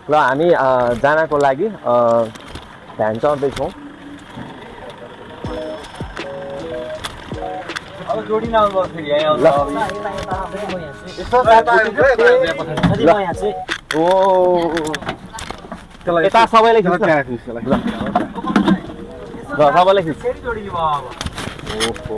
ल हामी जानको लागि भ्यान चढ्दैछौँ। अब जोडी नआउनु फेरि यहाँ ल ओ यता सबैले खिच्छ ल सबैले खिच्छ। जोडी भयो अब ओहो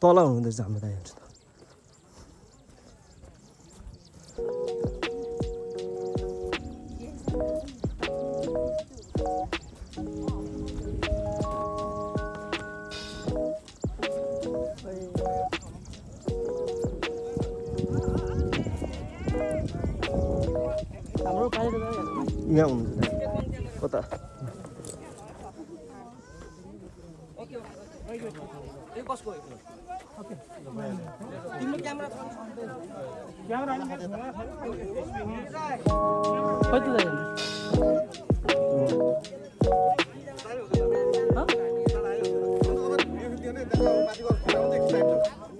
तल हुँदैछ हाम्रो दाइहरू त। हाम्रो पाइलो यहाँ हुनुहुन्छ कता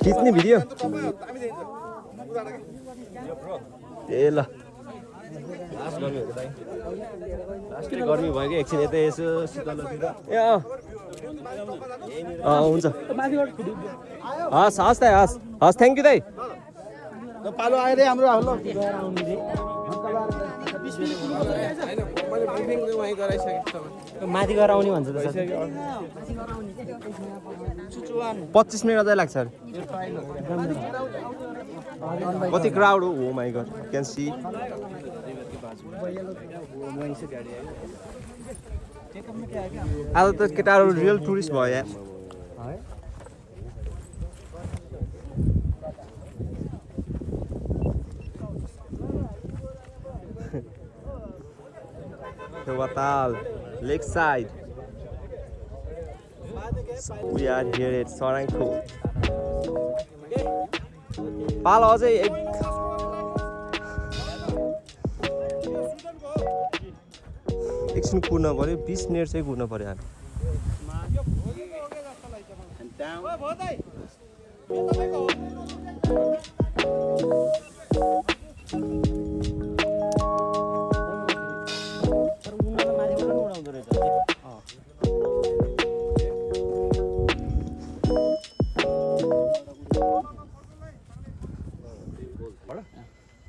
खिच्ने भिडियो ए ल गर्मी भयो कि एकछिन यतै यसो शीतलतिर ए हुन्छ हस् हस् दाइ हस् हस् थ्याङ्क यू दाइ। पालो आयो रे हाम्रो माथि गएर आउने भन्छ त 25 मिनट अझै लाग्छ अरे। कति क्राउड हो माई गड क्यान सी। आज त केटाहरू रियल टुरिस्ट भयो यार। Watal Lakeside. We are here at Sarangko. पालो अझै एकछिन कुर्न पर्यो 20 मिनट चाहिँ कुर्न पर्यो हामी।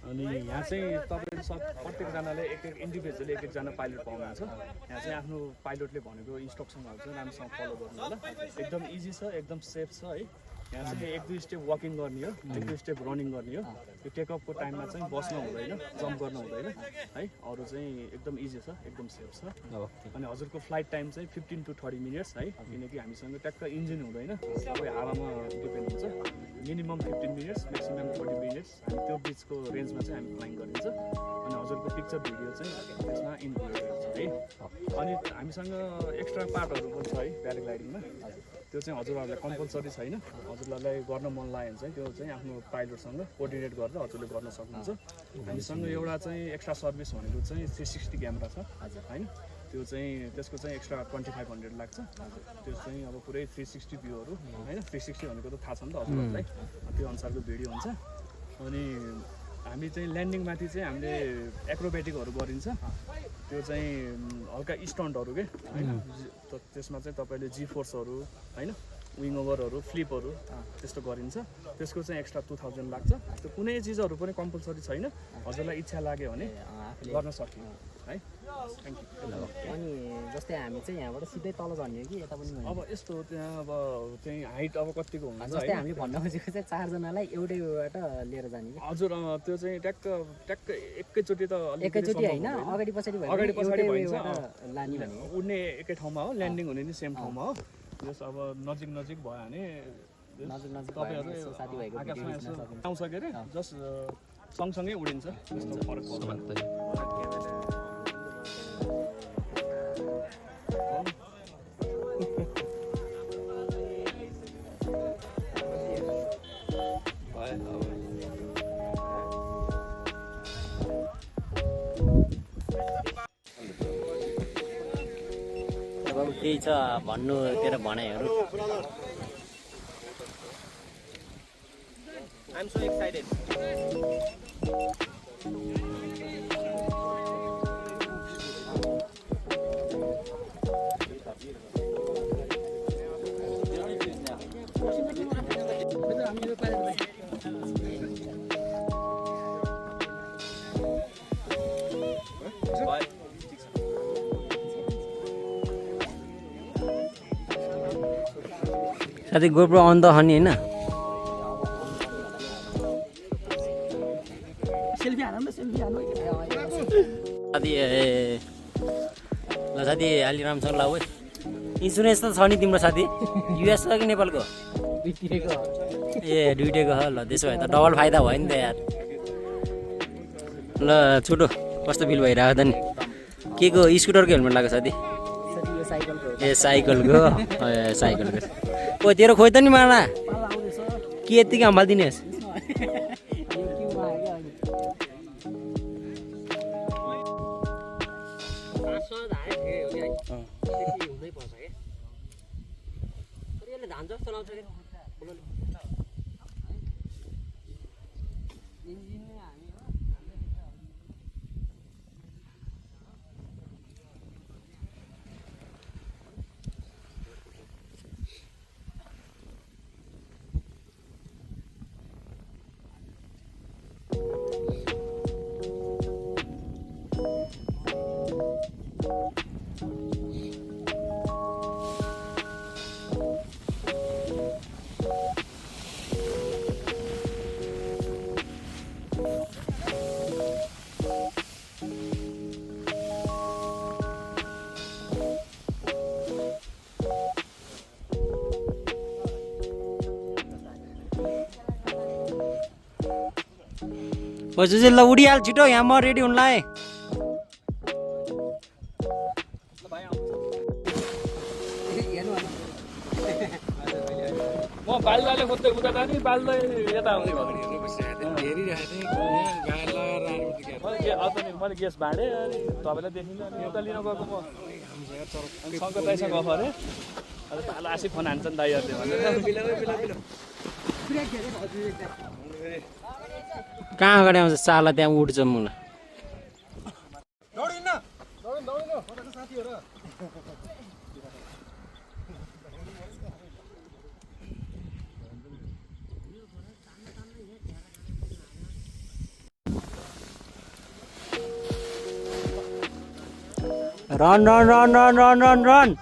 अनि यहाँ चाहिँ तपाईँले प्रत्येकजनाले एक इन्डिभिजुअली एकजना पाइलट पाउनुहुन्छ। यहाँ चाहिँ आफ्नो पाइलटले भनेको इन्स्ट्रक्सनहरू चाहिँ राम्रोसँग फलो गर्नु होला। एकदम इजी छ, एकदम सेफ छ है। यहाँ चाहिँ 1-2 स्टेप वकिङ गर्ने हो, 1-2 स्टेप रनिङ गर्ने हो। त्यो टेकअपको टाइममा चाहिँ बस्न हुँदैन, जम्प गर्न हुँदैन है। अरू चाहिँ एकदम इजी छ, एकदम सेफ छ। अनि हजुरको फ्लाइट टाइम चाहिँ 15 to 30 मिनट्स है, किनकि हामीसँग ट्याक्क इन्जिन हुँदैन, सबै हावामा डिपेन्ड हुन्छ। मिनिमम 15 मिनट्स, म्याक्सिमम 40 मिनट्स हामी त्यो बिचको रेन्जमा चाहिँ हामी फ्लाइङ गरिन्छ। अनि हजुरको पिक्चर भिडियो चाहिँ त्यसमा इन्क्लुडेड हुन्छ है। अनि हामीसँग एक्स्ट्रा पार्टहरू पनि छ है प्याराग्लाइडिङमा। त्यो चाहिँ हजुरहरूलाई कम्पलसरी छैन। हजुरहरूलाई गर्न मन लाग्यो भने चाहिँ त्यो चाहिँ आफ्नो पाइलटसँग कोअर्डिनेट गरेर हजुरले गर्न सक्नुहुन्छ। हामीसँग एउटा चाहिँ एक्स्ट्रा सर्भिस भनेको चाहिँ 360 क्यामेरा छ होइन। त्यो चाहिँ त्यसको चाहिँ एक्स्ट्रा 2500 लाग्छ। त्यो चाहिँ अब पुरै 360 भ्यूहरू होइन। 360 भनेको त थाहा छ नि त हजुरहरूलाई, त्यो अनुसारको भिडियो हुन्छ। अनि हामी चाहिँ ल्यान्डिङमाथि चाहिँ हामीले एक्रोबेटिकहरू गरिन्छ। त्यो चाहिँ हल्का स्टन्टहरू के होइन। त्यसमा चाहिँ तपाईँले जी फोर्सहरू होइन, विङ ओभरहरू, फ्लिपहरू त्यस्तो गरिन्छ। त्यसको चाहिँ एक्स्ट्रा 2000 लाग्छ। त्यो कुनै चिजहरू पनि कम्पलसरी छैन, हजुरलाई इच्छा लाग्यो भने गर्न सकिन्छ है। Thank you. अनि जस्तै हामी चाहिँ यहाँबाट सिधै तल झर्ने हो कि यता पनि? अब यस्तो त्यहाँ अब चाहिँ हाइट अब कतिको हुन्छ जस्तै हामीले भन्न खोजेको चाहिँ 4 जनालाई एउटैबाट लिएर जाने कि? हजुर त्यो चाहिँ ट्याक्क एकैचोटि त एकैचोटि होइन, अगाडि पछाडि अगाडि पछाडि भइन्छ। लाने भने उड्ने एकै ठाउँमा हो, ल्यान्डिङ हुने नि सेम ठाउँमा हो। जस अब नजिक नजिक भयो भने तपाईँहरू आकाशमा यसो आउँछ के अरे, जस्ट सँगसँगै उडिन्छ, त्यस्तो फरक पर्छ। त्यही छ भन्नु तेरो भनाइहरू I'm so excited. साथी गोप्रो अन त हनी हैन साथी ल साथी अलि राम्रोसँग लाऊ है इन्सुरेन्स त छ नि तिम्रो साथी युएस कि नेपालको ए दुइटैको ल त्यसो भए त डबल फाइदा भयो नि त यार ल छोटो कस्तो फिल भइरहेको त नि के को स्कुटरको हेलमेट लगाएको साथी ए साइकलको साइकलको ओ तेरो खोइ त नि माला के यतिकै हम्बालिदिनेस् धान जस्तो लाउँछ जुजे ल उडिहाल छिटो यहाँ म रेडी हुनलाई म बालुवाले खोज्दै उता जाने बालुवा यता आउँदै मैले ग्यास भाँडेँ अनि तपाईँलाई देखिनँ अनि एउटा लिन गएको म शङ्कर दाइसँग गफ अरे अन्त पालो आसी फोन हान्छन् दाइहरूले भनेर कहाँ अगाडि आउँछ साला त्यहाँ उठ्छ मुला run run run run run run run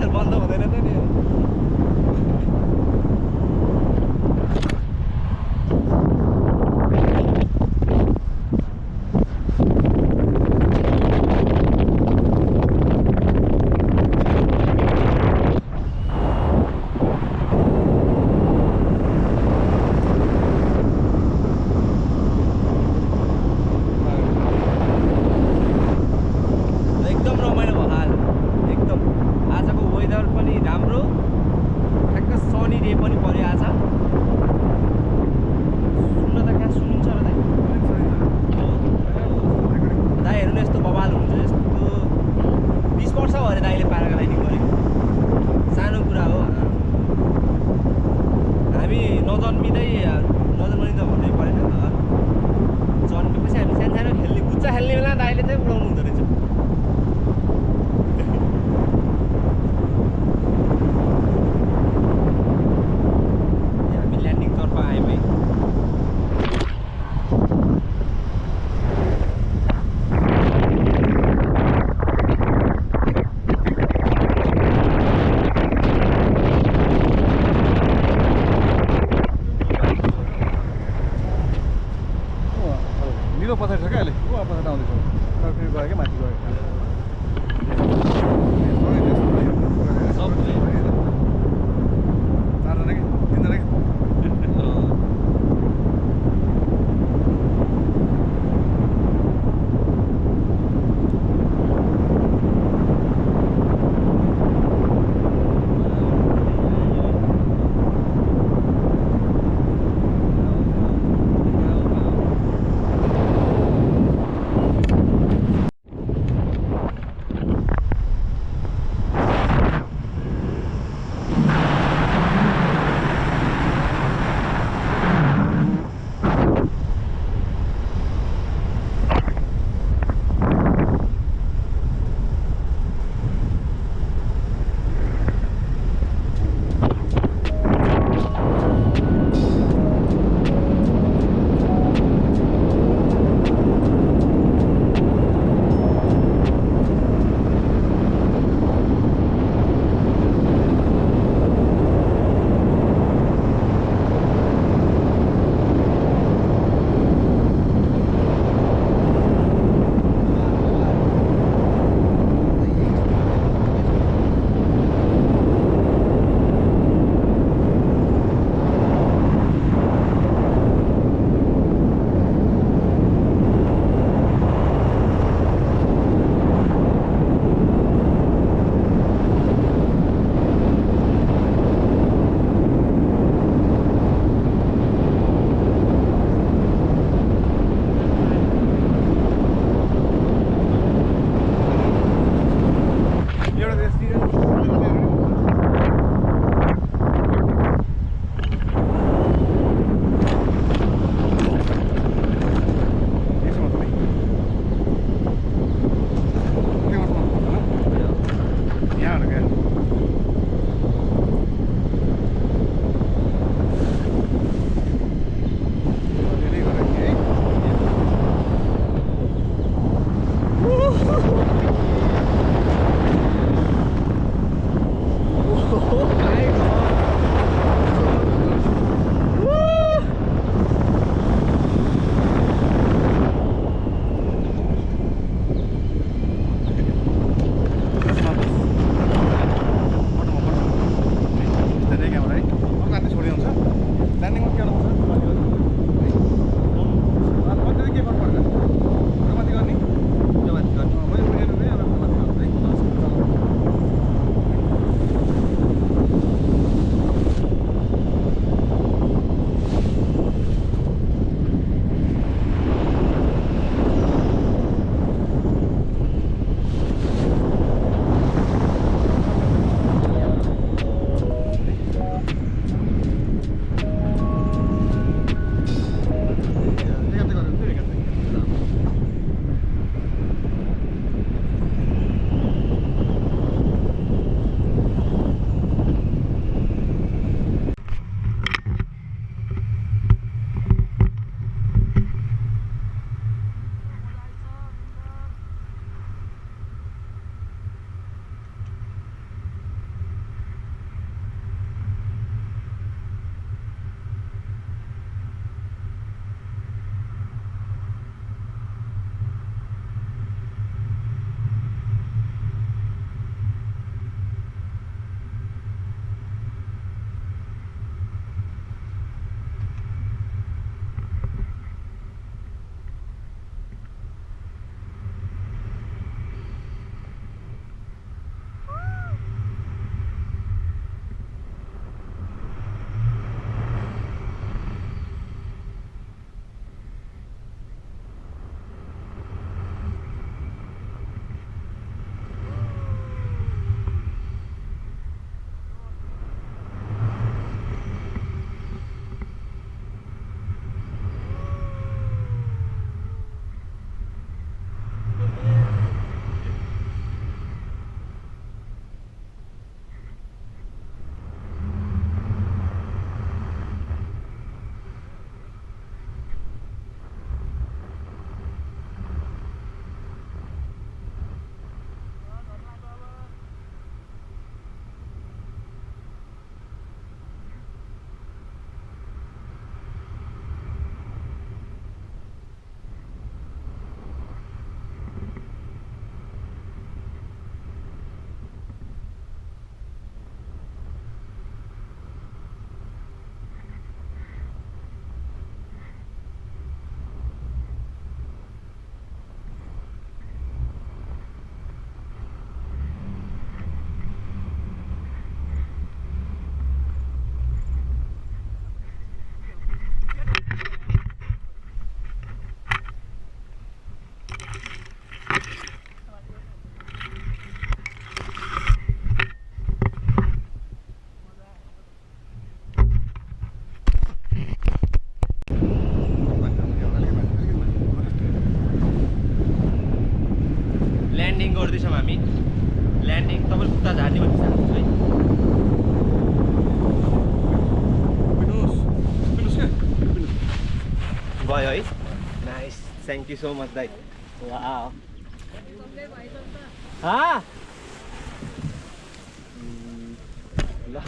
बन्द हुँदैन त नि एकदम रमाइलो भयो हाल एकदम आजको वेदर पनि थ्याङ्क यू सो मच दाइ वाह हाँ ल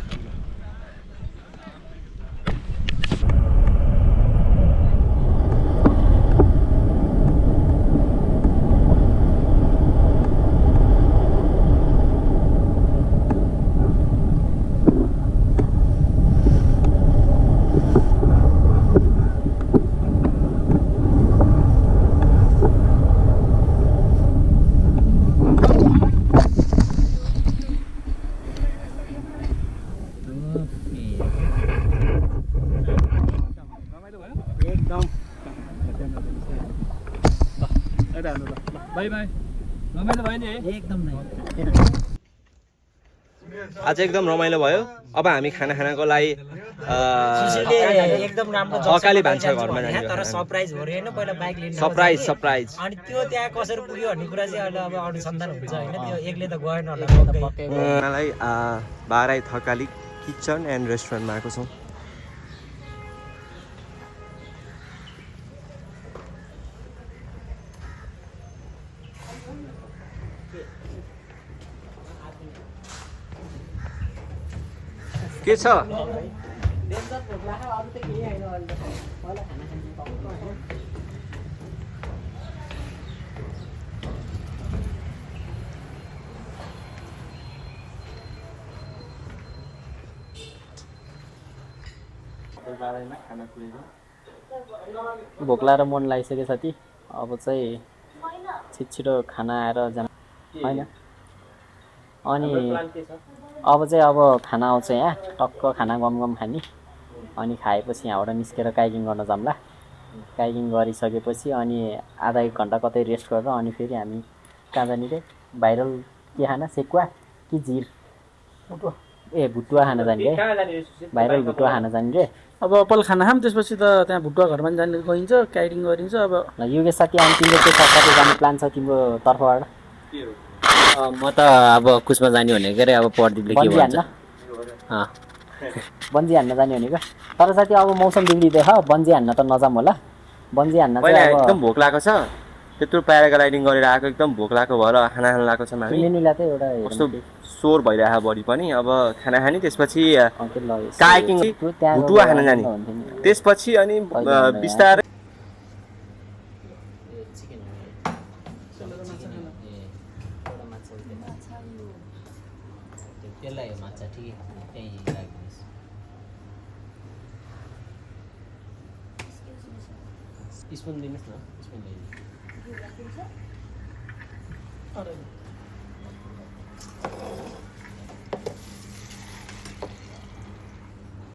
बाई बाई रमाइलो भयो नि है एकदम नै आज एकदम रमाइलो भयो अब हामी खाना खानको लागि एकदम राम्रो थकाली भान्सा घरमा जाने तर सरप्राइज हो रे हैन पहिला बाइक लिन सरप्राइज अनि त्यो त्यहाँ कसरी पुग्यो भन्ने कुरा चाहिँ अहिले अब अनुसन्धान हुन्छ हैन त्यो एक्लै त गएन होला मलाई बाराई थकाली किचन एन्ड रेस्टुरेन्टमा आएको छौँ के छ भोक लागेर मन लागिसक्यो साथी अब चाहिँ छिटो खाना आएर जान होइन अनि अब चाहिँ अब खाना आउँछ यहाँ टक्क खाना गम खाने अनि खाएपछि यहाँबाट निस्केर काइकिङ गर्न जाउँला काइकिङ गरिसकेपछि अनि आधा एक घन्टा कतै रेस्ट गरेर अनि फेरि हामी कहाँ जाने रे भाइरल के खाना सेकुवा कि जिर ए भुटुवा खान जाने रे भाइरल भुटुवा खान जाने रे अब पल खाना खाम त्यसपछि त त्यहाँ भुटुवा घरमा जाने गइन्छ काइडिङ गरिन्छ अब ल योगेश साथी अनि तिम्रो के कता जाने प्लान छ तिम्रो तर्फबाट म त अब कुसमा जाने भनेको रे अब प्रदीपले के भन्छ बन्जी हान्न जाने भनेको तर साथी अब मौसम बिग्रिँदैछ बन्जी हान्न त नजाम होला बन्जी हान्न पहिला चाहिँ एकदम भोक लागेको छ त्यत्रो प्याराग्लाइडिङ गरेर आएको एकदम भोक लागेको भएर खाना खान लागेको छ हामी मेनुलाई चाहिँ एउटा कस्तो स्वर भइरहेको बडी पनि अब खाना खाने त्यसपछि अंकित ल काइकिङ भुटुवा खान जाने त्यसपछि अनि बिस्तारै त्यसलाई माछा ठिक त्यही राख्दिनुस् स्पुन दिनुस् न स्पुन ल्याइदिनु